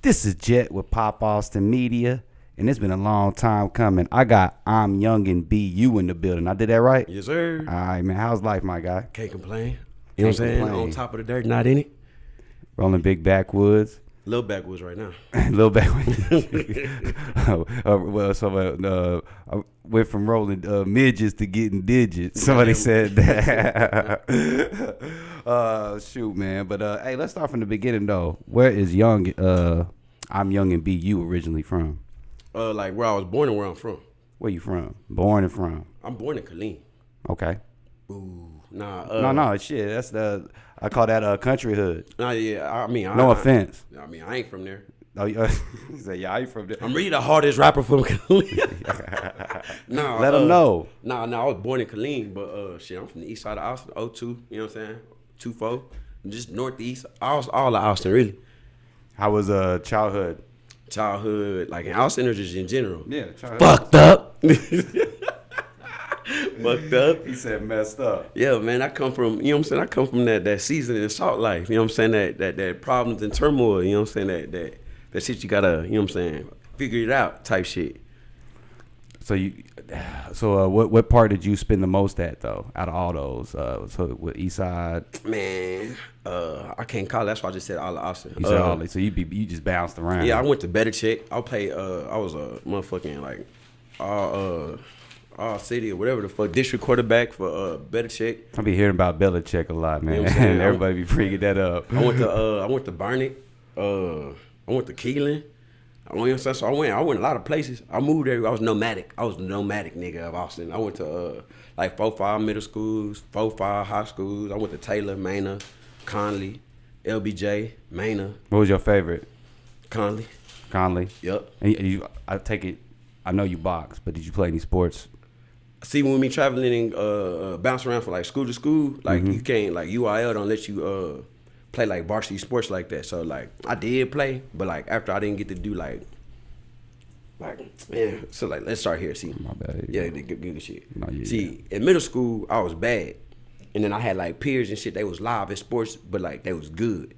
This is Jet with Pop Austin Media, and it's been a long time coming. I got ImYoungin, BeYou in the building. I did that right? Yes, sir. All right, man. How's life, my guy? Can't complain. You know what I'm saying? On top of the dirt, not in it. Rolling big backwoods. Little backwoods right now. Little backwoods. I went from rolling midgets to getting digits. Somebody said that. Shoot, man. But hey, let's start from the beginning though. Where is ImYoungin, BeYou originally from? Like where I was born and where I'm from. Where you from? Born and from? I'm born in Killeen. Okay. Ooh, nah. No, shit. That's I call that country hood. Nah, yeah. I mean, no offense. I ain't from there. Oh, he said, yeah, I ain't from there. I'm really the hardest rapper from Killeen. Nah, let them know. Nah, I was born in Killeen, but shit, I'm from the east side of Austin, 02. You know what I'm saying? 24, just northeast. All of Austin, really. How was childhood? Childhood, like in Austin or just in general? Yeah, childhood. Fucked up. Fucked up. He said messed up. Yeah, man, I come from, you know what I'm saying? I come from that seasoning and salt life. You know what I'm saying? That problems and turmoil. You know what I'm saying? That shit you gotta, you know what I'm saying? Figure it out type shit. So what part did you spend the most at though? Out of all those, so with Eastside. Man, I can't call it. That's why I just said all of Austin. You said all. So you just bounced around. Yeah, I went to Better Check. I was a motherfucking like all city or whatever the fuck district quarterback for Better Check. I be hearing about Belichick a lot, man. You know what I'm saying? Everybody be freaking that up. I went to Barnett. I went to Keelan. So I went a lot of places. I moved there. I was nomadic. I was the nomadic nigga of Austin. I went to like 4-5 middle schools, 4-5 high schools. I went to Taylor, Mena, Conley, LBJ, Mena. What was your favorite? Conley. Yep. And I take it. I know you box, but did you play any sports? See, when we traveling and bounce around from like school to school, like you can't, like UIL don't let you play like varsity sports like that. So like I did play, but like after I didn't get to do like man. So like let's start here. See, my bad. Yeah, the good shit. No, yeah, see, in middle school I was bad, and then I had like peers and shit. They was live at sports, but like they was good.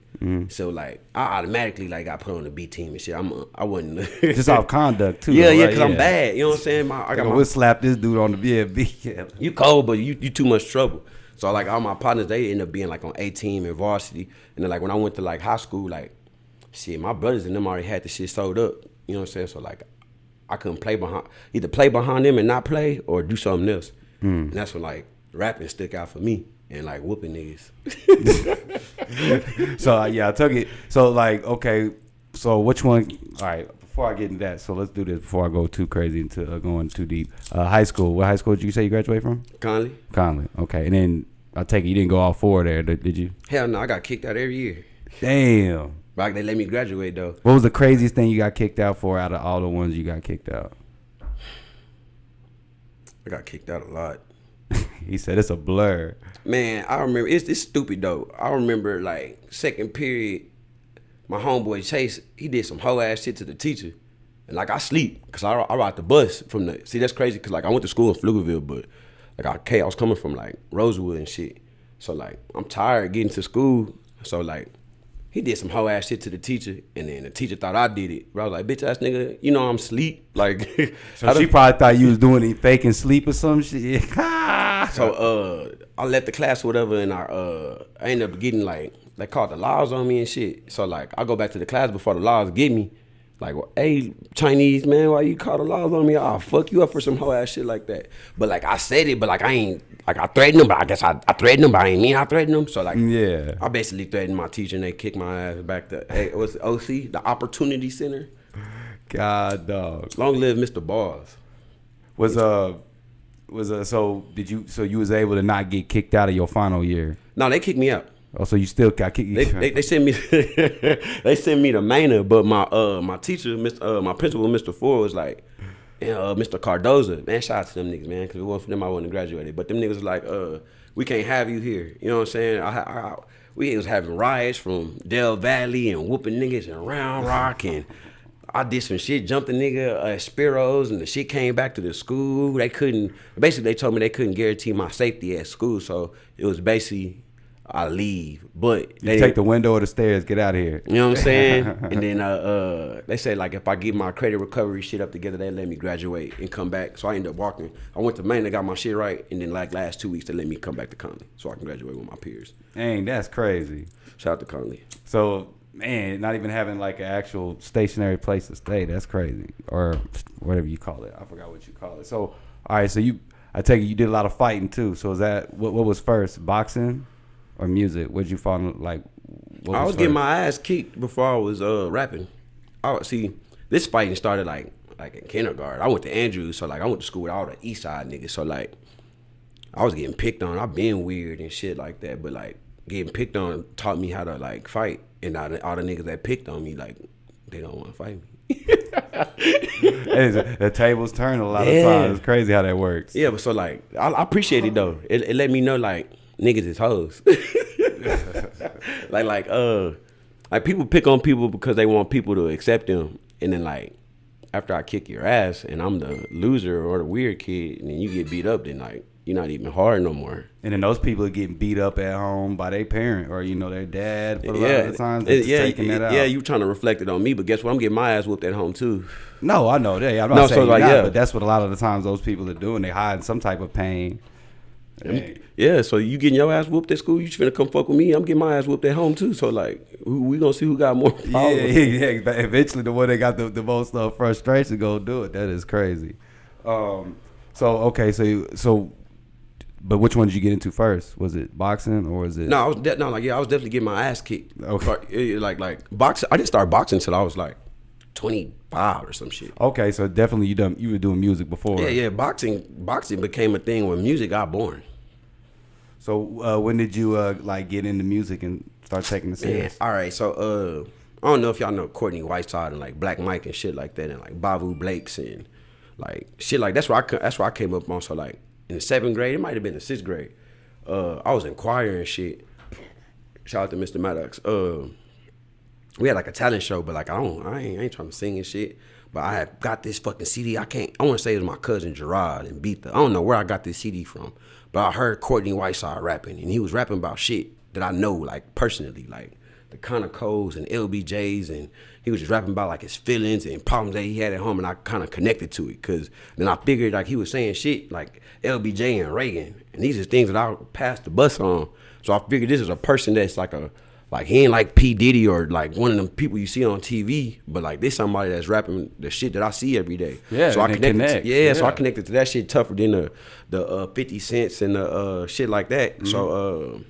So like I automatically like got put on the B team and shit. I wasn't just off conduct too. Yeah, though, yeah, right? cause I'm bad. You know what I'm saying? We'll slap this dude on the BFB. Yeah. You cold, but you too much trouble. So like all my partners, they end up being like on A team and varsity. And then like when I went to like high school, like shit, my brothers and them already had the shit sold up. You know what I'm saying? So like I couldn't play behind them and not play or do something else. And that's when like rapping stuck out for me and like whooping niggas. So yeah, I took it. So like, okay, so which one? All right, before I get into that, so let's do this before I go too crazy into going too deep. High school. What high school did you say you graduated from? Conley. Okay, and then I take it you didn't go all four there, did you? Hell no, I got kicked out every year. Damn. Like they let me graduate though. What was the craziest thing you got kicked out for out of all the ones you got kicked out? I got kicked out a lot. He said it's a blur. Man, I remember, it's stupid though. I remember like second period, my homeboy Chase, he did some hoe ass shit to the teacher. And like I sleep, cause I ride the bus from see that's crazy cause like I went to school in Pflugerville, but like I was coming from like Rosewood and shit. So like I'm tired getting to school. So like he did some hoe ass shit to the teacher, and then the teacher thought I did it. But I was like, bitch ass nigga, you know I'm asleep. Like so she probably thought you was doing it faking sleep or some shit. So I left the class or whatever, and I ended up getting like they called the laws on me and shit. So like I go back to the class before the laws get me. Like, well, hey, Chinese man, why you call the laws on me? I'll fuck you up for some hoe ass shit like that. But like I said it, but like I ain't like I threatened them, but I guess I threatened them, but I ain't mean I threatened them. So like yeah, I basically threatened my teacher and they kicked my ass back to what's the OC, the Opportunity Center. God dog. Long live Mr. Bars. So you was able to not get kicked out of your final year? No, they kicked me out. Oh, so you still got kicked? They sent me they sent me to Mena, but my teacher, my principal, Mr. Ford, was like, Mr. Cardoza, man, shout out to them niggas, man, because if it wasn't for them, I wouldn't have graduated. But them niggas was like, we can't have you here. You know what I'm saying? We was having riots from Del Valley and whooping niggas in Round Rock, and I did some shit, jumped a nigga at Spiro's, and the shit came back to the school. They told me they couldn't guarantee my safety at school, so it was basically, I leave. But you take the window or the stairs, get out of here. You know what I'm saying? And then they say like if I get my credit recovery shit up together, they let me graduate and come back. So I ended up walking. I went to Maine, they got my shit right, and then like last 2 weeks they let me come back to Conley so I can graduate with my peers. Dang, that's crazy. Shout out to Conley. So man, not even having like an actual stationary place to stay, that's crazy. Or whatever you call it. I forgot what you call it. So all right, so I take it you did a lot of fighting too. So is that what was first, boxing or music? What'd you fall like? I was getting my ass kicked before I was rapping. This fighting started like in kindergarten. I went to Andrews, so like I went to school with all the Eastside niggas. So like I was getting picked on. I've been weird and shit like that, but like getting picked on taught me how to like fight. And all the niggas that picked on me, like they don't want to fight me. The tables turn a lot of times. It's crazy how that works. Yeah, but so like I appreciate it though. It let me know like niggas is hoes. like people pick on people because they want people to accept them, and then like after I kick your ass and I'm the loser or the weird kid, and then you get beat up, then like you're not even hard no more. And then those people are getting beat up at home by their parent or their dad for a lot of the times. Taking that out. Yeah, you trying to reflect it on me, but guess what? I'm getting my ass whooped at home too. No, I know that. I'm not saying but that's what a lot of the times those people are doing. They hide some type of pain. Yeah, so you getting your ass whooped at school, you finna come fuck with me. I'm getting my ass whooped at home too. So like, we gonna see who got more power. Yeah. Eventually, the one that got the most frustration gonna do it. That is crazy. But which one did you get into first? Was it boxing or was it? No, I was definitely getting my ass kicked. Okay, like boxing. I didn't start boxing until I was like 25 or some shit. Okay, so definitely you were doing music before. Yeah. Boxing became a thing when music got boring. So when did you like get into music and start taking it serious? All right, so I don't know if y'all know Courtney Whiteside and like Black Mike and shit like that, and like Bavu Blakes and like shit like that's where I came up on. So like in the 7th grade, it might have been the 6th grade. I was in choir and shit. Shout out to Mr. Maddox. We had like a talent show, but like I ain't trying to sing and shit. But I had got this fucking CD. I want to say it was my cousin Gerard and Beatha. I don't know where I got this CD from, but I heard Courtney Whiteside rapping, and he was rapping about shit that I know like personally, like the kind of codes and LBJs, and he was just rapping about like his feelings and problems that he had at home, and I kind of connected to it, cause then I figured like he was saying shit like LBJ and Reagan, and these are things that I passed the bus on. So I figured this is a person that's like he ain't like P. Diddy or like one of them people you see on TV, but like this somebody that's rapping the shit that I see every day. Yeah, so I connected. So I connected to that shit tougher than the 50 cents and the shit like that. Mm-hmm. So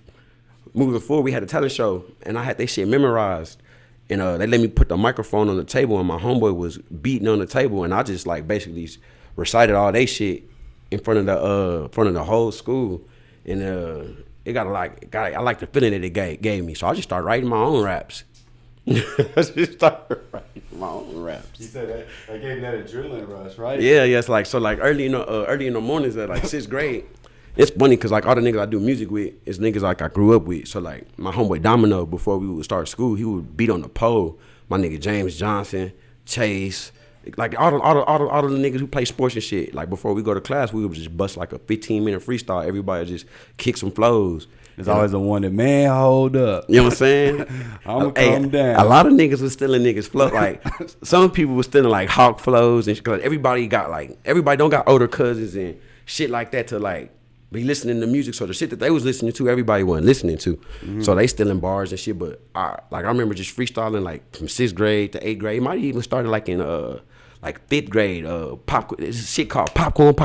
moving forward, we had a talent show, and I had that shit memorized. And they let me put the microphone on the table, and my homeboy was beating on the table, and I just like basically recited all they shit in front of the whole school. And I like the feeling that it gave me, so I just started writing my own raps. I just started writing my own raps. You said that gave you that adrenaline rush, right? Yeah. It's like so like early in the mornings at like 6th grade. It's funny because like all the niggas I do music with is niggas like I grew up with. So like my homeboy Domino, before we would start school, he would beat on the pole. My nigga James Johnson, Chase, like all the niggas who play sports and shit. Like before we go to class, we would just bust like a 15-minute freestyle. Everybody just kick some flows. There's always the one that, man, hold up. You know what I'm saying? I'm gonna calm down. A lot of niggas was stealing niggas flow. Like some people was stealing like hawk flows, and cause everybody don't got older cousins and shit like that to like be listening to music. So the shit that they was listening to, everybody wasn't listening to. Mm-hmm. So they stealing bars and shit. But I remember just freestyling like from 6th grade to 8th grade. It might have even started like in like 5th grade. This shit called popcorn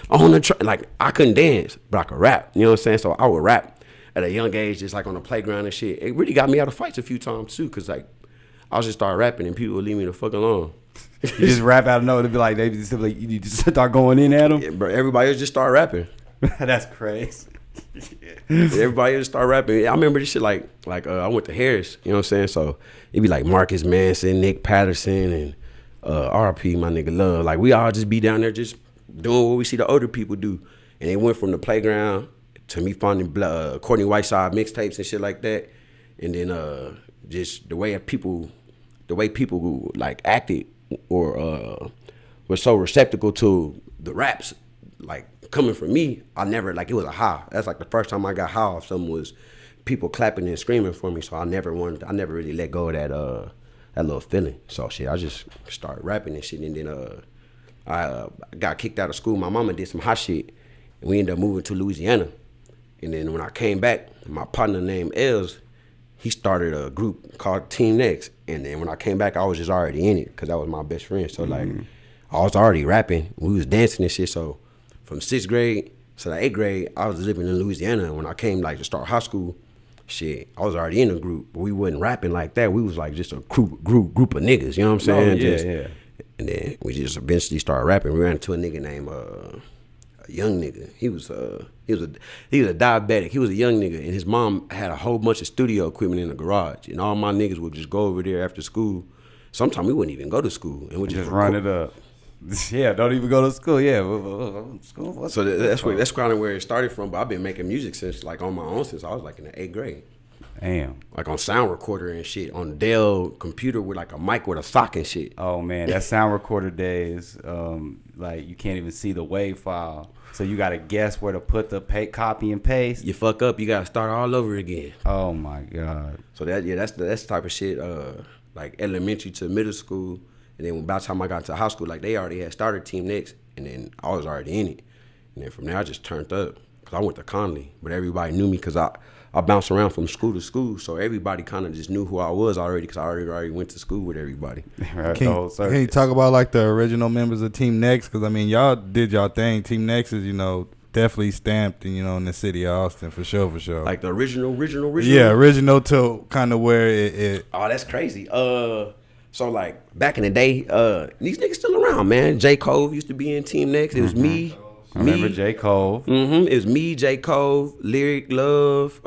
on the track. Like I couldn't dance, but I could rap. You know what I'm saying? So I would rap at a young age, just like on the playground and shit. It really got me out of fights a few times too, cause like I was just start rapping and people would leave me the fuck alone. You just rap out of nowhere to be like, you just start going in at them? Yeah, bro, everybody just start rapping. That's crazy. Everybody just start rapping. I remember this shit like I went to Harris, you know what I'm saying? So it'd be like Marcus Manson, Nick Patterson, and RP, my nigga Love. Like we all just be down there just doing what we see the older people do. And it went from the playground to me finding Courtney Whiteside mixtapes and shit like that. And then just the way people like acted or were so receptacle to the raps, like coming from me, I never, like, it was a high. That's like the first time I got high off something was people clapping and screaming for me. So I never really let go of that little feeling. So shit, I just started rapping and shit. And then I got kicked out of school. My mama did some hot shit, and we ended up moving to Louisiana. And then when I came back, my partner named Els, he started a group called Team Next. And then when I came back, I was just already in it because that was my best friend. So like, I was already rapping. We was dancing and shit. So from 6th grade to the 8th grade, I was living in Louisiana. And when I came like to start high school, shit, I was already in a group, but we wasn't rapping like that. We was like just a group of niggas. You know what I'm saying? Yeah. And then we just eventually started rapping. We ran into a nigga named a young nigga. He was a diabetic. He was a young nigga, and his mom had a whole bunch of studio equipment in the garage. And all my niggas would just go over there after school. Sometimes we wouldn't even go to school, and we just run it up. Yeah, don't even go to school. Yeah, school. So that's kind of where it started from. But I've been making music since like on my own since I was like in the 8th grade. Damn. Like on sound recorder and shit on Dell computer with like a mic with a sock and shit. Oh man, that sound recorder days, like you can't even see the WAV file, so you gotta guess where to put the copy and paste. You fuck up, you gotta start all over again. Oh my god. So that's the type of shit. Like elementary to middle school, and then by the time I got to high school, like they already had started Team Next, and then I was already in it, and then from there I just turned up because I went to Conley, but everybody knew me because I bounced around from school to school, so everybody kind of just knew who I was already because I already went to school with everybody. Can you talk about like the original members of Team Next? Because I mean, y'all did y'all thing. Team Next is, definitely stamped, in the city of Austin for sure. Like the original. Yeah, original to kind of where it. Oh, that's crazy. So like back in the day, these niggas still around, man. J. Cove used to be in Team Next. It was me. I remember J. Cove. It was me, J. Cove, Lyric Love.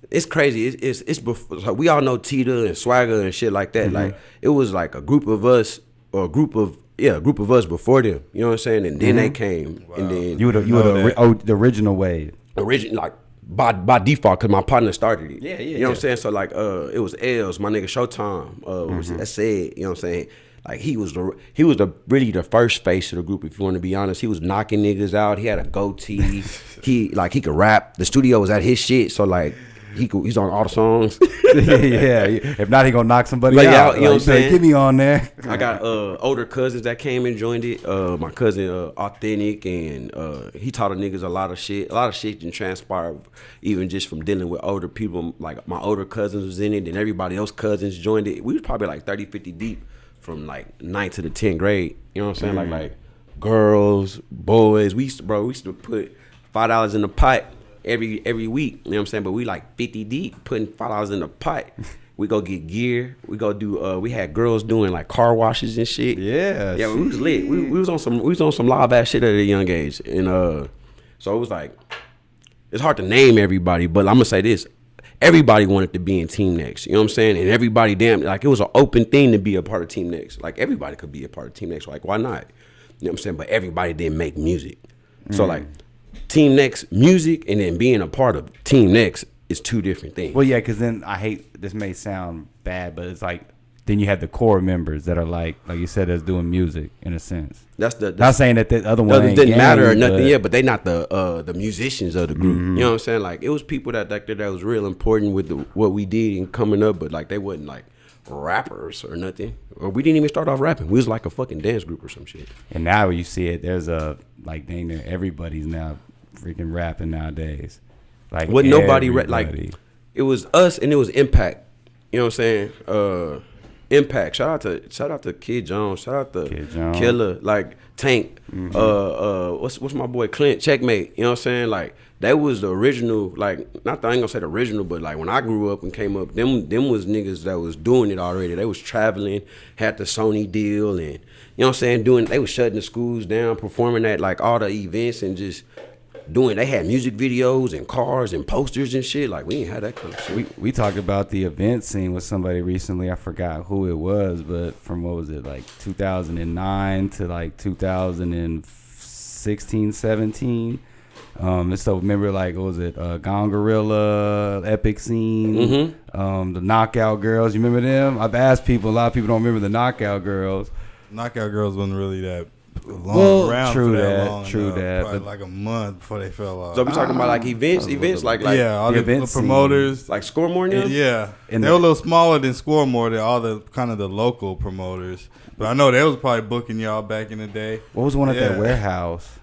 It's crazy. It's before, so we all know Tita and Swagger and shit like that. Like it was like a group of us or a group of us before them. You know what I'm saying? And then they came. Wow. And then you were the original wave. Like by default, because my partner started it. Yeah. You know what I'm saying? So like it was Els, my nigga Showtime. That's it. You know what I'm saying? Like he was really the first face of the group, if you want to be honest. He was knocking niggas out. He had a goatee. he could rap. The studio was at his shit, so like he's on all the songs. Yeah. If not, he gonna knock somebody out. You know what I'm saying? Get me on there. I got older cousins that came and joined it. My cousin Authentic, and he taught the niggas a lot of shit. A lot of shit didn't transpire even just from dealing with older people. Like my older cousins was in it, and everybody else cousins joined it. We was probably like 30, 50 deep. From like 9th to the 10th grade, you know what I'm saying? Like girls, boys. We used to put $5 in the pot every week. You know what I'm saying? But we like 50 deep, putting $5 in the pot. We go get gear. We go do. We had girls doing like car washes and shit. Yeah. We was lit. We was on some live ass shit at a young age, and so it was like it's hard to name everybody, but I'm gonna say this. Everybody wanted to be in Team Next, you know what I'm saying? And everybody, like, it was an open thing to be a part of Team Next. Like, everybody could be a part of Team Next. Like, why not? You know what I'm saying? But everybody didn't make music. So, like, Team Next music and then being a part of Team Next is two different things. Well, yeah, because then this may sound bad, but it's like, then you have the core members that are like you said, that's doing music in a sense. That's not saying that the other one didn't matter or nothing, but they not the musicians of the group. You know what I'm saying? Like it was people that was real important with what we did and coming up, but like they wasn't like rappers or nothing. Or we didn't even start off rapping. We was like a fucking dance group or some shit. And now when you see it, there's everybody's now freaking rapping nowadays. Like what nobody like it was us and it was Impact. You know what I'm saying? Impact. Shout out to Kid Jones. Shout out to Killer. Like Tank. What's my boy Clint? Checkmate. You know what I'm saying? Like that was the original. Like not that I ain't gonna say the original, but like when I grew up and came up, them was niggas that was doing it already. They was traveling, had the Sony deal, and you know what I'm saying. They was shutting the schools down, performing at like all the events and just. They had music videos and cars and posters and shit. Like, we ain't had that kind of shit. We talked about the event scene with somebody recently. I forgot who it was, but from what was it, like 2009 to like 2016, 17. And so remember, like, what was it? Gone Gorilla, Epic Scene, the Knockout Girls. You remember them? I've asked people. A lot of people don't remember the Knockout Girls. Knockout Girls wasn't really that around true for that. long True enough. that. Probably like a month before they fell off. So we talking about like events like yeah, all the promoters, like Scoremore now. Yeah, and they were a little smaller than Scoremore. Than all the kind of the local promoters, but I know they was probably booking y'all back in the day. What was one at that warehouse?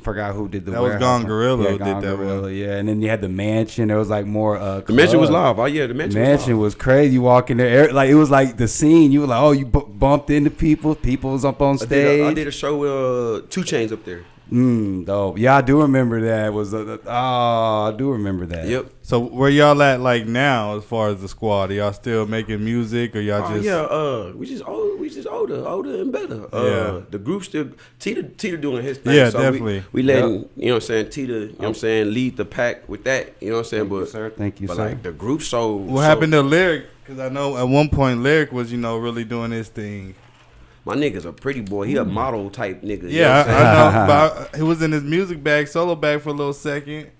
Forgot who did the that warehouse. was Gone Gorilla. Yeah, who Gone did that Gorilla, one. yeah. And then you had the mansion. There was like more. The mansion was live. Oh yeah, the mansion was crazy. You walk in there, like it was like the scene. You were like, oh, you bumped into people. People was up on stage. I did a show with 2 Chainz up there. Dope. Yeah, I do remember that. I do remember that. Yep. So where y'all at like now as far as the squad? Are y'all still making music or y'all just? Yeah. We just older and better. The group still Tita doing his thing. Yeah, so definitely. We letting you know what I'm saying Tita. You know what I'm saying lead the pack with that. You know what I'm saying. Thank you, sir. Thank you, but sir. Like the group What happened to Lyric? Because I know at one point Lyric was really doing his thing. My nigga's a pretty boy. He a model type nigga. Yeah, I know. But he was in his music bag, solo bag for a little second.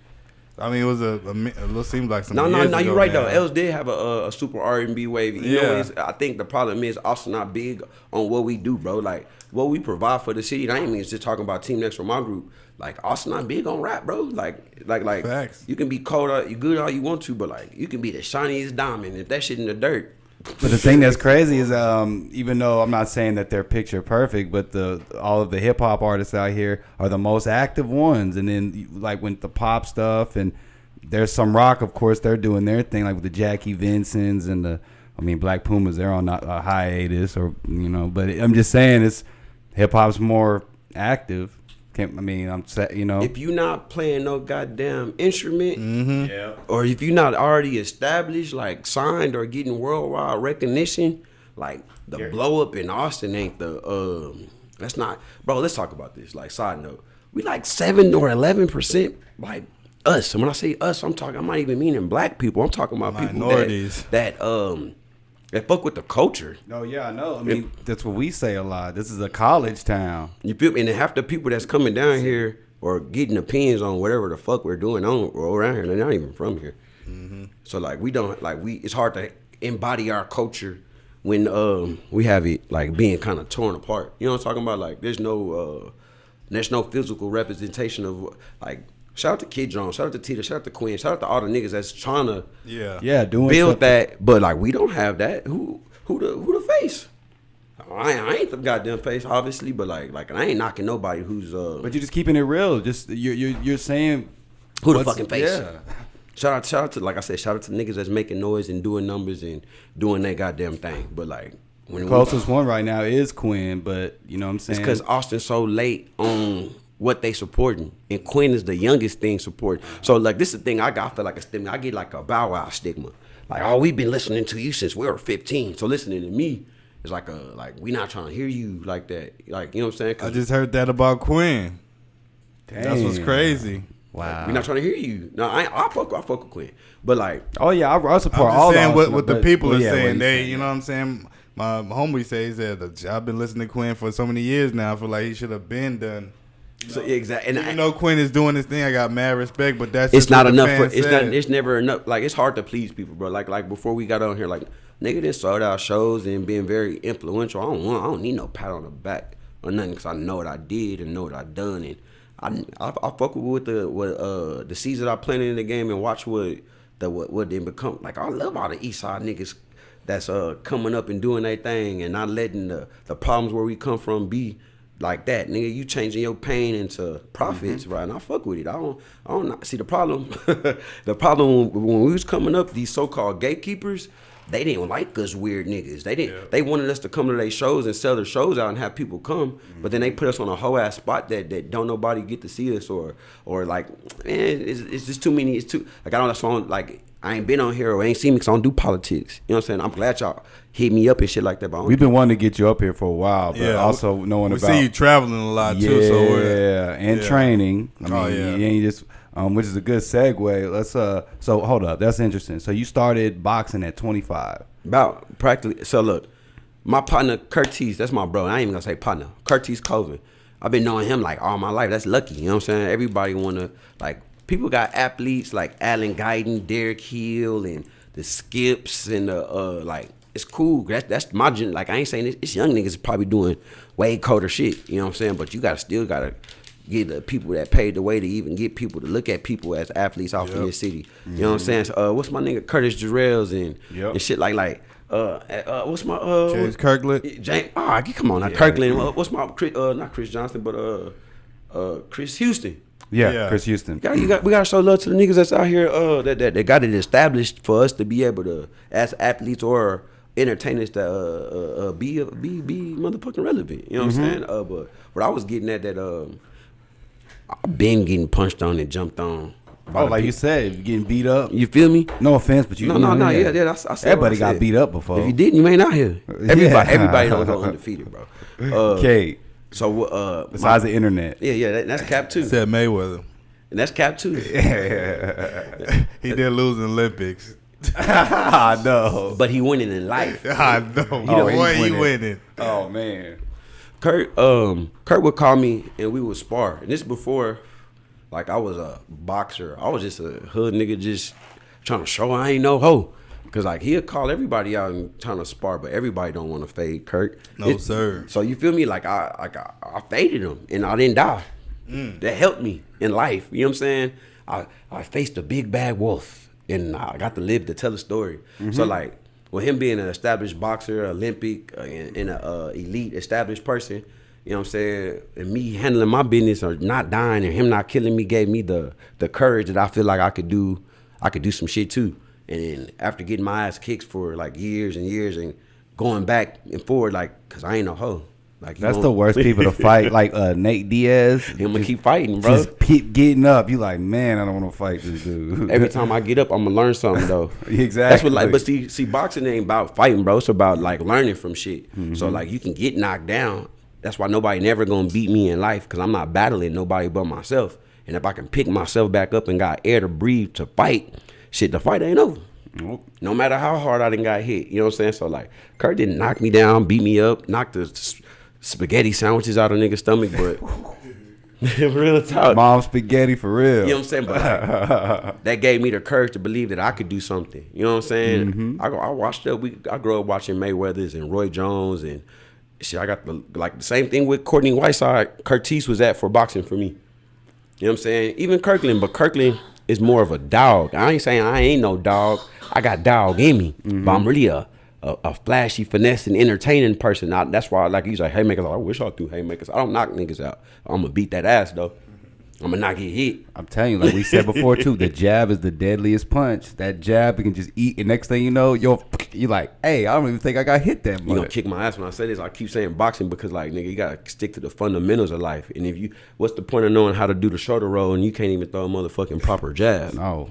I mean, it was a little seemed like some. No, you're right though. Els did have a super R&B wave. You know what I think the problem is also not big on what we do, bro. Like what we provide for the city. I ain't mean just talking about Team Next or my group. Like Austin not big on rap, bro. Like Facts. You can be cold, you good all you want to, but like you can be the shiniest diamond if that shit in the dirt. But the thing that's crazy is, even though I'm not saying that they're picture perfect, but all of the hip hop artists out here are the most active ones. And then like with the pop stuff, and there's some rock, of course, they're doing their thing, like with the Jackie Vincents and Black Pumas. They're on a hiatus, But I'm just saying, it's hip hop's more active. If you're not playing no goddamn instrument, or if you're not already established, like signed or getting worldwide recognition, like the blow up in Austin ain't that's not, bro. Let's talk about this. Like side note, we like 7 or 11%, like us. And when I say us, I'm not even meaning black people. I'm talking about minorities that fuck with the culture. No, yeah, I know. I mean, that's what we say a lot. This is a college town. You feel me? And half the people that's coming down here or getting opinions on whatever the fuck we're doing or around here, they're not even from here. Mm-hmm. So like it's hard to embody our culture when we have it like being kind of torn apart. You know what I'm talking about? Like there's no physical representation of like. Shout out to Kid Jones, shout out to Tita, shout out to Quinn, shout out to all the niggas that's trying to doing build that. But like we don't have that. Who the face? I ain't the goddamn face, obviously, but like I ain't knocking nobody who's But you're just keeping it real. Just you're saying who the fucking face? Yeah. Shout out to like I said, shout out to niggas that's making noise and doing numbers and doing that goddamn thing. But like when the closest one right now is Quinn, but you know what I'm saying? It's because Austin's so late on what they supporting, and Quinn is the youngest thing supporting. So like this is the thing I feel like a stigma. I get like a Bow Wow stigma. Like, oh, we've been listening to you since we were 15. So listening to me is like we not trying to hear you like that. Like, you know what I'm saying? I just heard that about Quinn. Damn. That's what's crazy. Wow. Like, we not trying to hear you. No, I fuck with Quinn. But like, oh yeah, I support all. I'm just saying what the people are saying. You know what I'm saying? My homie says that I've been listening to Quinn for so many years now. I feel like he should have been done. So exactly, and you know Quinn is doing this thing. I got mad respect, but that's it's just not enough. It's never enough. Like it's hard to please people, bro. Like before we got on here, like nigga just sold out shows and being very influential. I don't need no pat on the back or nothing because I know what I did and know what I done, and I fuck with the seeds that I planted in the game and watch what they become. Like I love all the Eastside niggas that's coming up and doing their thing and not letting the problems where we come from be like that, nigga. You changing your pain into profits, right? And I fuck with it. I don't see the problem. The problem when we was coming up, these so-called gatekeepers, they didn't like us weird niggas. They didn't. Yeah. They wanted us to come to their shows and sell their shows out and have people come. But then they put us on a whole ass spot that don't nobody get to see us or like, man, it's just too many. It's too like I don't. That's why like I ain't been on here or ain't seen me because I don't do politics. You know what I'm saying? I'm glad y'all hit me up and shit like that. But we've been wanting to get you up here for a while, but also knowing we about. We see you traveling a lot too. So and training. I mean, you ain't just. Which is a good segue. Let's so hold up. That's interesting. So you started boxing at 25. About practically. So look, my partner Curtis, that's my bro. I ain't even gonna say partner. Curtis Colvin. I've been knowing him like all my life. That's lucky. You know what I'm saying? Everybody wanna like. People got athletes like Allen Guyton, Derek Hill, and the Skips and the like it's cool. That's my gen. Like I ain't saying it's young niggas probably doing way colder shit. You know what I'm saying? But you still gotta get the people that paid the way to even get people to look at people as athletes off in this city. You know what I'm saying? So, what's my nigga Curtis Jarrell's and shit like what's my James Kirkland? Come on now, Kirkland. What's my not Chris Johnson, but Chris Houston. Yeah, Chris Houston. We gotta show love to the niggas that's out here that got it established for us to be able to, as athletes or entertainers, to be motherfucking relevant. You know what I'm saying? But what I was getting at that I've been getting punched on and jumped on. Oh, like you said, getting beat up. You feel me? No offense, but No. Yeah. I said everybody got beat up before. If you didn't, you ain't out here. Everybody don't go undefeated, bro. Okay. So besides the internet, that's cap too. Said Mayweather, and that's cap too. He did lose in the Olympics. I know, but he winning in life. I know. He winning. Oh man, Kurt would call me and we would spar, and this before, like I was a boxer. I was just a hood nigga, just trying to show I ain't no hoe. Cause like he'll call everybody out and trying to spar, but everybody don't want to fade Kurt. No sir. So you feel me? Like I faded him and I didn't die. That helped me in life. You know what I'm saying? I faced a big bad wolf and I got to live to tell the story. So like with him being an established boxer, Olympic, and an elite established person, you know what I'm saying? And me handling my business or not dying and him not killing me gave me the courage that I feel like I could do some shit too. And after getting my ass kicked for like years and years and going back and forward, like, cause I ain't no hoe. Like that's the worst people to fight. Like Nate Diaz, him gonna keep fighting, bro. Just keep getting up. You like, man, I don't want to fight this dude. Every time I get up, I'm gonna learn something though. Exactly. That's what but see, boxing ain't about fighting, bro. It's about like learning from shit. So like you can get knocked down. That's why nobody never gonna beat me in life, cause I'm not battling nobody but myself. And if I can pick myself back up and got air to breathe to fight. Shit, the fight ain't over. Nope. No matter how hard I done got hit. You know what I'm saying? So, like, Kurt didn't knock me down, beat me up, knock the spaghetti sandwiches out of nigga's stomach, but real talk. Mom spaghetti for real. You know what I'm saying? But like, that gave me the courage to believe that I could do something. You know what I'm saying? I watched up. I grew up watching Mayweathers and Roy Jones and shit. I got the same thing with Courtney Whiteside. Curtis was at for boxing for me. You know what I'm saying? Even Kirkland, but Kirkland is more of a dog. I ain't saying I ain't no dog. I got dog in me, but I'm really a flashy, finesse, and entertaining person. That's why, like he's like haymakers. I wish I threw haymakers. I don't knock niggas out. I'm gonna beat that ass though. I'm gonna not get hit. I'm telling you, like we said before too, the jab is the deadliest punch. That jab you can just eat, and next thing you know, you're like, hey, I don't even think I got hit that much. You gonna kick my ass when I say this? I keep saying boxing because, like, nigga, you gotta stick to the fundamentals of life. And if you, what's the point of knowing how to do the shoulder roll and you can't even throw a motherfucking proper jab? No.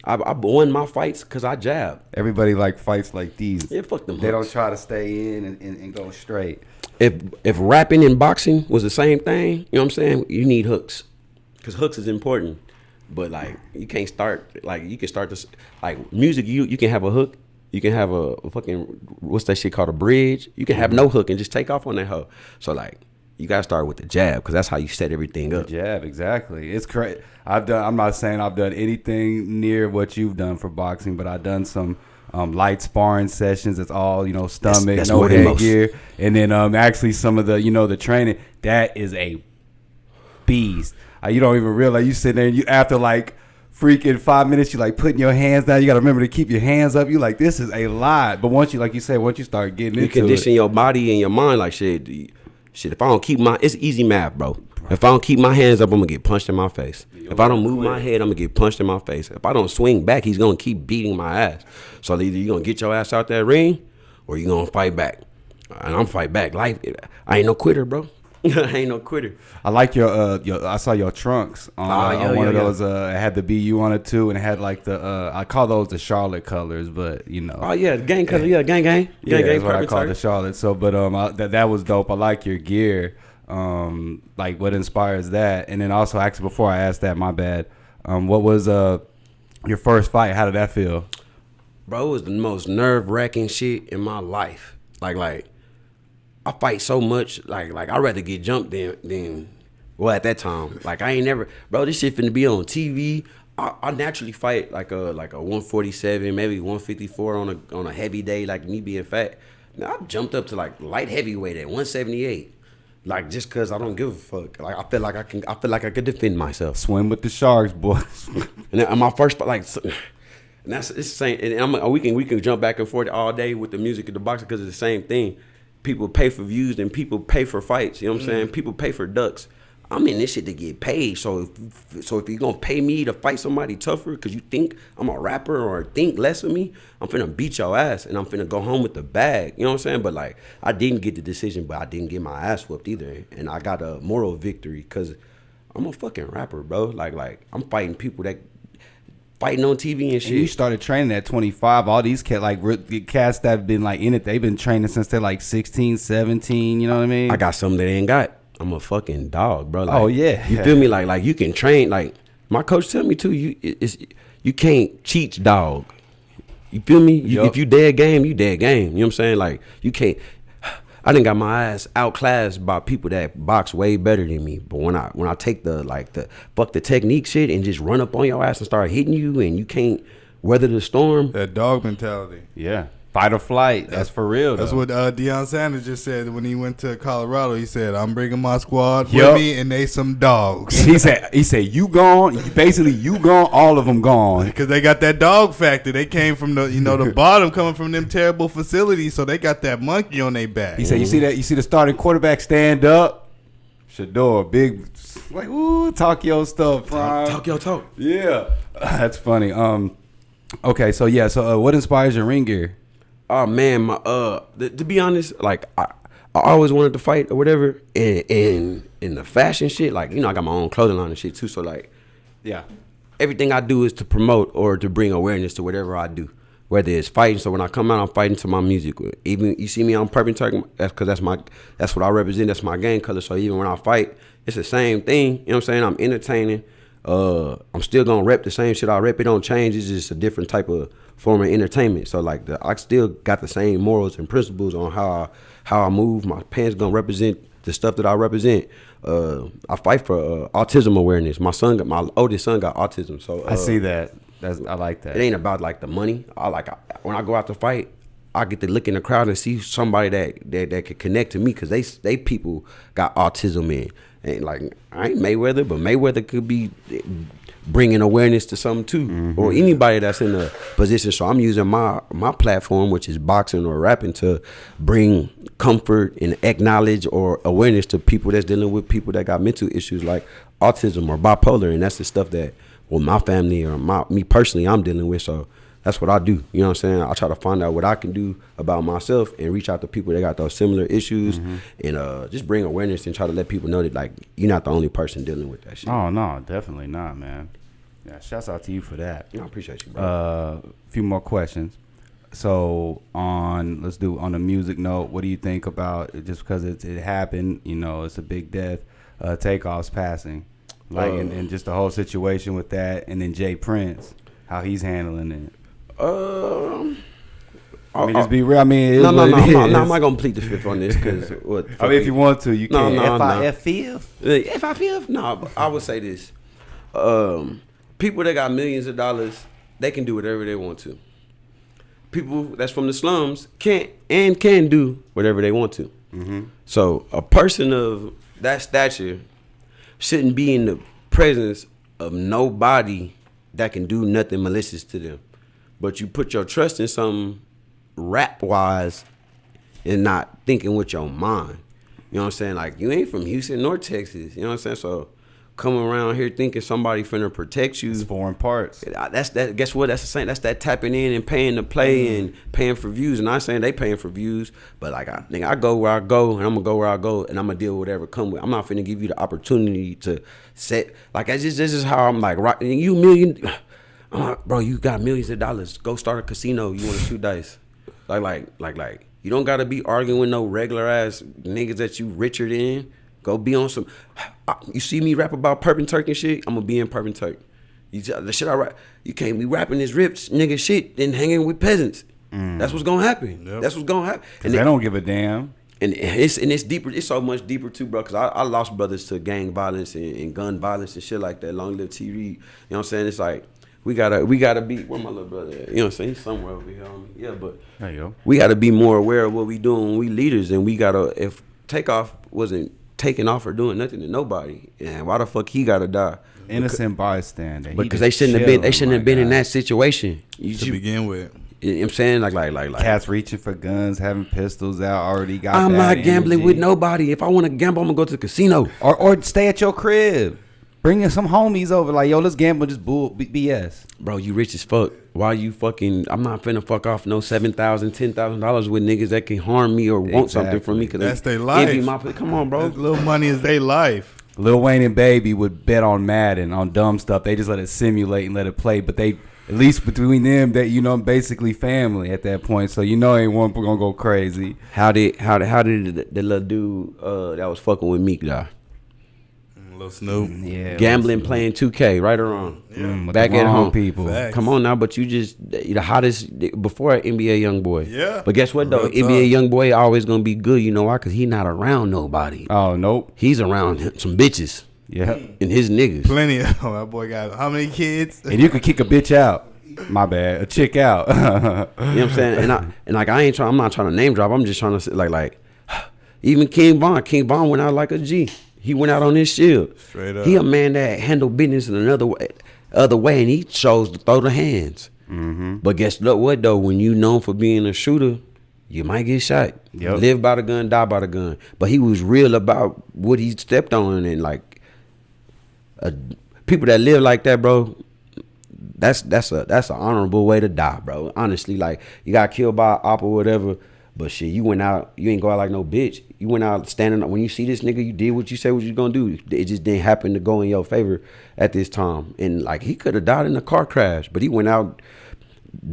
I won my fights because I jab. Everybody like fights like these. Yeah, fuck them. They don't try to stay in and go straight. If rapping and boxing was the same thing, you know what I'm saying? You need hooks. Because hooks is important. But, like, you can't start, like, you can start this, like, music, you can have a hook. You can have a fucking, what's that shit called, a bridge? You can have no hook and just take off on that hoe. So, like, you got to start with the jab because that's how you set everything up. The jab, exactly. It's crazy. I'm not saying I've done anything near what you've done for boxing, but I've done some light sparring sessions. It's all, stomach, that's no headgear. And then actually some of the, the training, that is a beast. You don't even realize you sitting there and you after like freaking 5 minutes, you like putting your hands down. You got to remember to keep your hands up. You like, this is a lot. But once you, like you said, once you start getting into it. You condition your body and your mind like shit, if I don't keep it's easy math, bro. If I don't keep my hands up, I'm going to get punched in my face. If I don't move my head, I'm going to get punched in my face. If I don't swing back, he's going to keep beating my ass. So either you're going to get your ass out that ring or you're going to fight back. And I'm fight back. Life, I ain't no quitter, bro. I ain't no quitter. I like your I saw your trunks on one of those. It had the BeYou on it too, and it had like the I call those the Charlotte colors, but Oh yeah, gang color, yeah, gang. Yeah, that's what I call the Charlotte. So, but that was dope. I like your gear. Like what inspires that, and then also actually before I asked that, my bad. What was your first fight? How did that feel? Bro, it was the most nerve-wracking shit in my life. Like. I fight so much, like I'd rather get jumped than at that time. Like I ain't never, bro, this shit finna be on TV. I naturally fight like a 147, maybe 154 on a heavy day, like me being fat. Now, I jumped up to like light heavyweight at 178. Like just cause I don't give a fuck. Like I feel like I could defend myself. Swim with the sharks, boy. And then my first like, and that's it's the same. And we can jump back and forth all day with the music and the boxing because it's the same thing. People pay for views and people pay for fights. You know what I'm saying? People pay for ducks. I'm in this shit to get paid. So if you're gonna pay me to fight somebody tougher because you think I'm a rapper or think less of me, I'm finna beat your ass and I'm finna go home with the bag. You know what I'm saying? But like, I didn't get the decision, but I didn't get my ass whooped either. And I got a moral victory because I'm a fucking rapper, bro. Like I'm fighting people that fighting on TV and shit. And you started training at 25. All these cats, like the cats that have been like in it, they've been training since they're like 16, 17. You know what I mean? I got something that they ain't got. I'm a fucking dog, bro. Like, oh yeah, you feel me? Like you can train. Like my coach tell me too. You can't cheat dog. You feel me? If you dead game, you dead game. You know what I'm saying? Like you can't. I done got my ass outclassed by people that box way better than me. But when I take the fuck the technique shit and just run up on your ass and start hitting you and you can't weather the storm. That dog mentality. Yeah. Fight or flight. That's for real. That's what Deion Sanders just said when he went to Colorado. He said, "I'm bringing my squad with me, and they some dogs." He said, "You gone." Basically, you gone. All of them gone because they got that dog factor. They came from the bottom, coming from them terrible facilities, so they got that monkey on their back. He said, "You see that? You see the starting quarterback stand up, Shador, big, like, ooh, talk your stuff, Prime. Talk your talk." Yeah, that's funny. Okay, so yeah, so what inspires your ring gear? Oh man, to be honest, like I always wanted to fight or whatever, and in the fashion shit, like I got my own clothing line and shit too. So like, yeah, everything I do is to promote or to bring awareness to whatever I do, whether it's fighting. So when I come out, I'm fighting to my music. Even you see me on Purple Turkey, that's because that's what I represent. That's my gang color. So even when I fight, it's the same thing. You know what I'm saying? I'm entertaining. I'm still gonna rep the same shit I rep. It don't change. It's just a different type of form of entertainment. So like I still got the same morals and principles on how I move. My pants gonna represent the stuff that I represent. I fight for autism awareness. My oldest son got autism. So I see that. I like that. It ain't about like the money. When I go out to fight, I get to look in the crowd and see somebody that can connect to me because they people got autism and like I ain't Mayweather, but Mayweather could be bringing awareness to something too, or anybody that's in a position. So I'm using my platform, which is boxing or rapping, to bring comfort and acknowledge or awareness to people that's dealing with people that got mental issues like autism or bipolar, and that's the stuff that my family or me personally I'm dealing with. So that's what I do. You know what I'm saying? I try to find out what I can do about myself and reach out to people that got those similar issues and just bring awareness and try to let people know that like you're not the only person dealing with that shit. Oh no, definitely not, man. Yeah, shouts out to you for that. I appreciate you, bro. A few more questions. So let's do on a music note, what do you think about just because it happened, it's a big death, Takeoff's passing, like and just the whole situation with that, and then Jay Prince, how he's handling it. I mean, just be real. I mean, I'm not gonna plead the fifth on this because I mean, if you want to, you can. If I fifth, no. I would say this: people that got millions of dollars, they can do whatever they want to. People that's from the slums can do whatever they want to. So a person of that stature shouldn't be in the presence of nobody that can do nothing malicious to them. But you put your trust in something rap-wise and not thinking with your mind. You know what I'm saying? Like, you ain't from Houston nor Texas. You know what I'm saying? So coming around here thinking somebody finna protect you. It's foreign parts. That's that. Guess what? That's the same. That's that tapping in and paying to play and paying for views. And I'm not saying they paying for views, but like I go where I go and I'm gonna go where I go and I'm gonna deal with whatever come with. I'm not finna give you the opportunity to set. Like this is how I'm like. Right, you million. I'm like, bro, you got millions of dollars. Go start a casino. You want to shoot dice. Like, you don't gotta be arguing with no regular ass niggas that you richer than. Go be on some. You see me rap about Purple Turkey and shit. I'm gonna be in Purple Turkey. The shit I rap. You can't be rapping this rips nigga shit and hanging with peasants. That's what's gonna happen. Yep. That's what's gonna happen. And they don't give a damn. And it's deeper. It's so much deeper too, bro. Cause I lost brothers to gang violence and gun violence and shit like that. Long live T. Reed. You know what I'm saying? It's like we gotta be. Where my little brother at? You know what I'm saying? He's somewhere over here on me. Yeah, but there you go. We gotta be more aware of what we doing when we leaders, and we gotta. If Takeoff wasn't taking off or doing nothing to nobody, and why the fuck he gotta die? Innocent bystander. Because they shouldn't have been. They shouldn't have been in that situation. To begin with. You know what I'm saying? Like cats reaching for guns, having pistols out, already got I'm that not gambling energy. with nobody. If I want to gamble, I'm going to go to the casino. Or stay at your crib. Bring in some homies over. Like, yo, let's gamble just BS. Bro, you rich as fuck. Why you fucking... I'm not finna fuck off no $7,000, $10,000 with niggas that can harm me or want something from me. Cause that's their life. Come on, bro. That little money is their life. Lil Wayne and Baby would bet on Madden, on dumb stuff. They just let it simulate and let it play. But they... At least between them, that basically family at that point. So ain't one gonna go crazy. How did the little dude that was fucking with Meek die? Little Snoop. Yeah. Gambling, playing 2K, right or wrong? Yeah. Back at home, people. Facts. Come on now, but you just the hottest before NBA YoungBoy. Yeah. But guess what though? NBA YoungBoy always gonna be good. You know why? Cause he not around nobody. Oh nope. He's around some bitches. Yeah. And his niggas. Plenty of that boy got how many kids? And you could kick a bitch out. My bad. A chick out. You know what I'm saying? And I'm not trying to name drop. I'm just trying to say like even King Von. King Von went out like a G. He went out on his shield. Straight up. He a man that handled business in another way, and he chose to throw the hands. Mm-hmm. But guess what though? When you known for being a shooter, you might get shot. Yep. Live by the gun, die by the gun. But he was real about what he stepped on, and like people that live like that, bro. That's an honorable way to die, bro. Honestly, like you got killed by an op or whatever, but shit, you went out, you ain't go out like no bitch. You went out standing up. When you see this nigga, you did what you said what you gonna do. It just didn't happen to go in your favor at this time. And like he could have died in a car crash, but he went out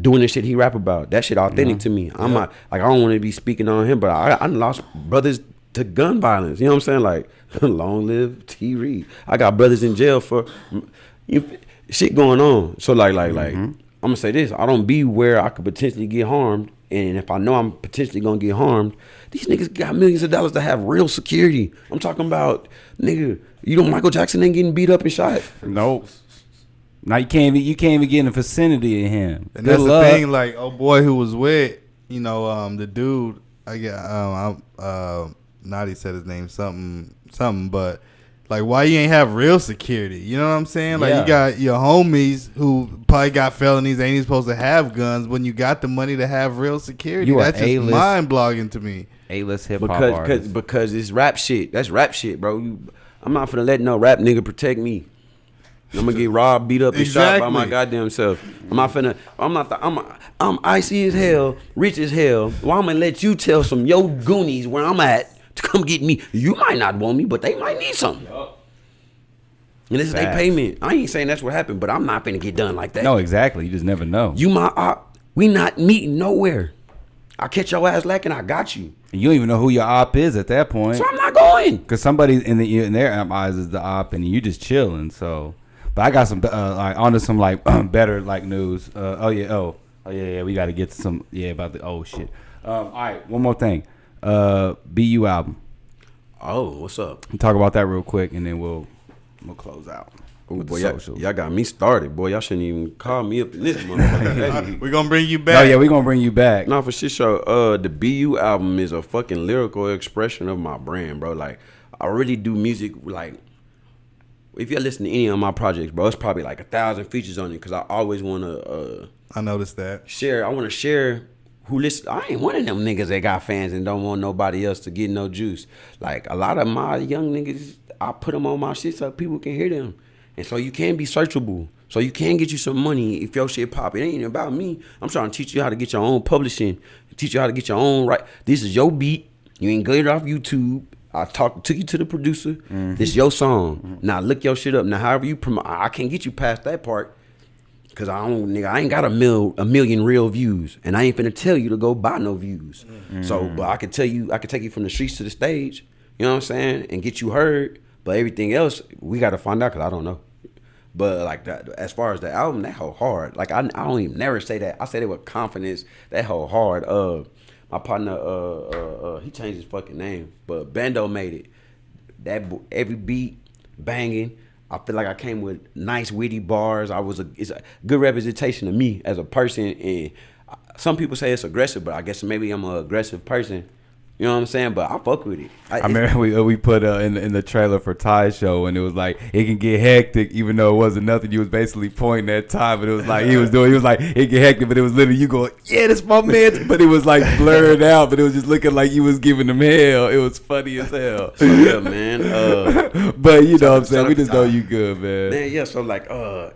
doing the shit he rap about. That shit authentic to me. I'm not like I don't want to be speaking on him, but I lost brothers to gun violence. You know what I'm saying? Like long live T. Reed. I got brothers in jail for shit going on. So like I'm gonna say this. I don't be where I could potentially get harmed. And if I know I'm potentially gonna get harmed, these niggas got millions of dollars to have real security. I'm talking about, nigga, Michael Jackson ain't getting beat up and shot. Nope. Now you can't even get in the vicinity of him. And that's the thing, like, oh boy, who was with, the dude, Naughty said his name, something, but like, why you ain't have real security? You know what I'm saying? Like, you got your homies who probably got felonies, ain't even supposed to have guns. When you got the money to have real security, that's just mind-blogging to me. A-list hip-hop artist. Because it's rap shit. That's rap shit, bro. I'm not finna let no rap nigga protect me. I'm gonna get robbed, beat up, and shot by my goddamn self. I'm icy as hell, rich as hell. Well, I'm gonna let you tell some yo goonies where I'm at to come get me. You might not want me, but they might need something. And this is their payment. I ain't saying that's what happened, but I'm not finna get done like that. No, exactly. You just never know. You my op. We not meeting nowhere. I catch your ass lacking, I got you. And you don't even know who your op is at that point. So I'm not going. Because somebody in their eyes is the op, and you just chilling. So, but I got some onto some better news. We got to get to some about the shit. All right, one more thing. BeYou album. Oh, what's up? We'll talk about that real quick, and then we'll close out. Ooh, boy, y'all got me started. Boy, y'all shouldn't even call me up in this motherfucker. We're going to bring you back. Oh, yeah, we're going to bring you back. No, for shit show. The BeYou album is a fucking lyrical expression of my brand, bro. Like, I really do music, like, if you listen to any of my projects, bro, it's probably like 1,000 features on it because I always want to I noticed that. I want to share who listen. I ain't one of them niggas that got fans and don't want nobody else to get no juice. Like, a lot of my young niggas, I put them on my shit so people can hear them. And so you can be searchable. So you can get you some money if your shit pop. It ain't about me. I'm trying to teach you how to get your own publishing. Teach you how to get your own right. This is your beat. You ain't get it off YouTube. I took you to the producer. Mm-hmm. This is your song. Mm-hmm. Now look your shit up. Now however you promote, I can't get you past that part. Cause I ain't got a million real views. And I ain't finna tell you to go buy no views. Mm-hmm. So, but I can take you from the streets to the stage. You know what I'm saying? And get you heard. But everything else, we got to find out because I don't know. But like that, as far as the album, that whole hard. Like I don't even never say that. I say it with confidence. That whole hard. My My partner, he changed his fucking name, but Bando made it. Every beat banging. I feel like I came with nice witty bars. It's a good representation of me as a person. And some people say it's aggressive, but I guess maybe I'm an aggressive person. You know what I'm saying? But I fuck with it. I remember we put in the trailer for Ty's show, and it was like it can get hectic, even though it wasn't nothing. You was basically pointing at Ty, but it was like he was like it get hectic, but it was literally you going, yeah, this my man. But it was like blurred out, but it was just looking like you was giving him hell. It was funny as hell. Yeah, man. But you know what I'm saying? We just know you good, man. Man, yeah. So like,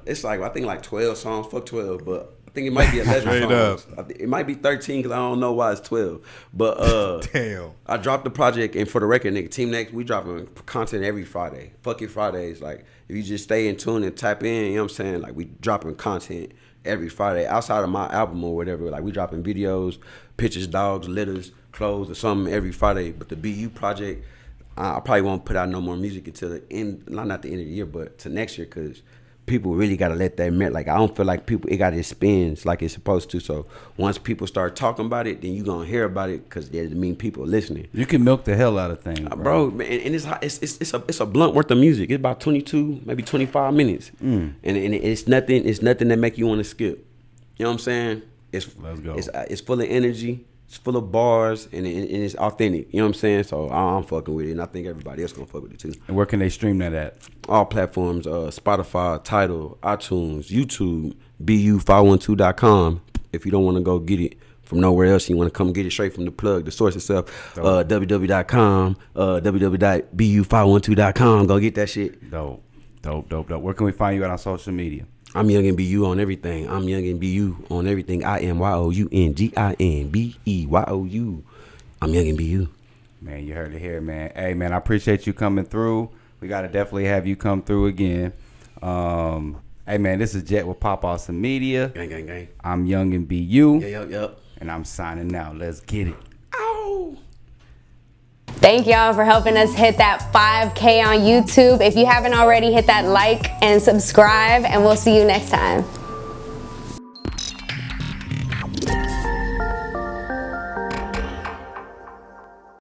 it's like I think like 12 songs. Fuck 12, but. I think it might be 11 songs. It might be 13 because I don't know why it's 12. But damn, I dropped the project, and for the record, nigga, Team Next, we dropping content every Friday. Fuck your Fridays. Like, if you just stay in tune and tap in, you know what I'm saying? Like, we dropping content every Friday outside of my album or whatever. Like, we dropping videos, pictures, dogs, litters, clothes, or something every Friday. But the BeYou project, I probably won't put out no more music until the end, not the end of the year, but to next year, because people really gotta let that merit. Like I don't feel like it got its spins like it's supposed to. So once people start talking about it, then you gonna hear about it because it mean people listening. You can milk the hell out of things, bro. Man, and it's a blunt worth of music. It's about 22, maybe 25 minutes, and it's nothing. It's nothing that make you want to skip. You know what I'm saying? Let's go. It's full of energy. It's full of bars, and it's authentic. You know what I'm saying? So I'm fucking with it, and I think everybody else gonna fuck with it too. And where can they stream that at? All platforms, Spotify, Tidal, iTunes, YouTube, BeYou512.com. If you don't want to go get it from nowhere else, you want to come get it straight from the plug, the source itself, www.com, www.BeYou512.com. Go get that shit. Dope. Where can we find you on social media? ImYoungin BeYou on everything. ImYoungin BeYou on everything. ImYoungin BeYou. ImYoungin BeYou. Man, you heard it here, man. Hey, man, I appreciate you coming through. We got to definitely have you come through again. Hey, man, this is Jet with Pop Awesome Media. Gang. ImYoungin BeYou. Yep. And I'm signing out. Let's get it. Ow. Thank y'all for helping us hit that 5K on YouTube. If you haven't already, hit that like and subscribe, and we'll see you next time.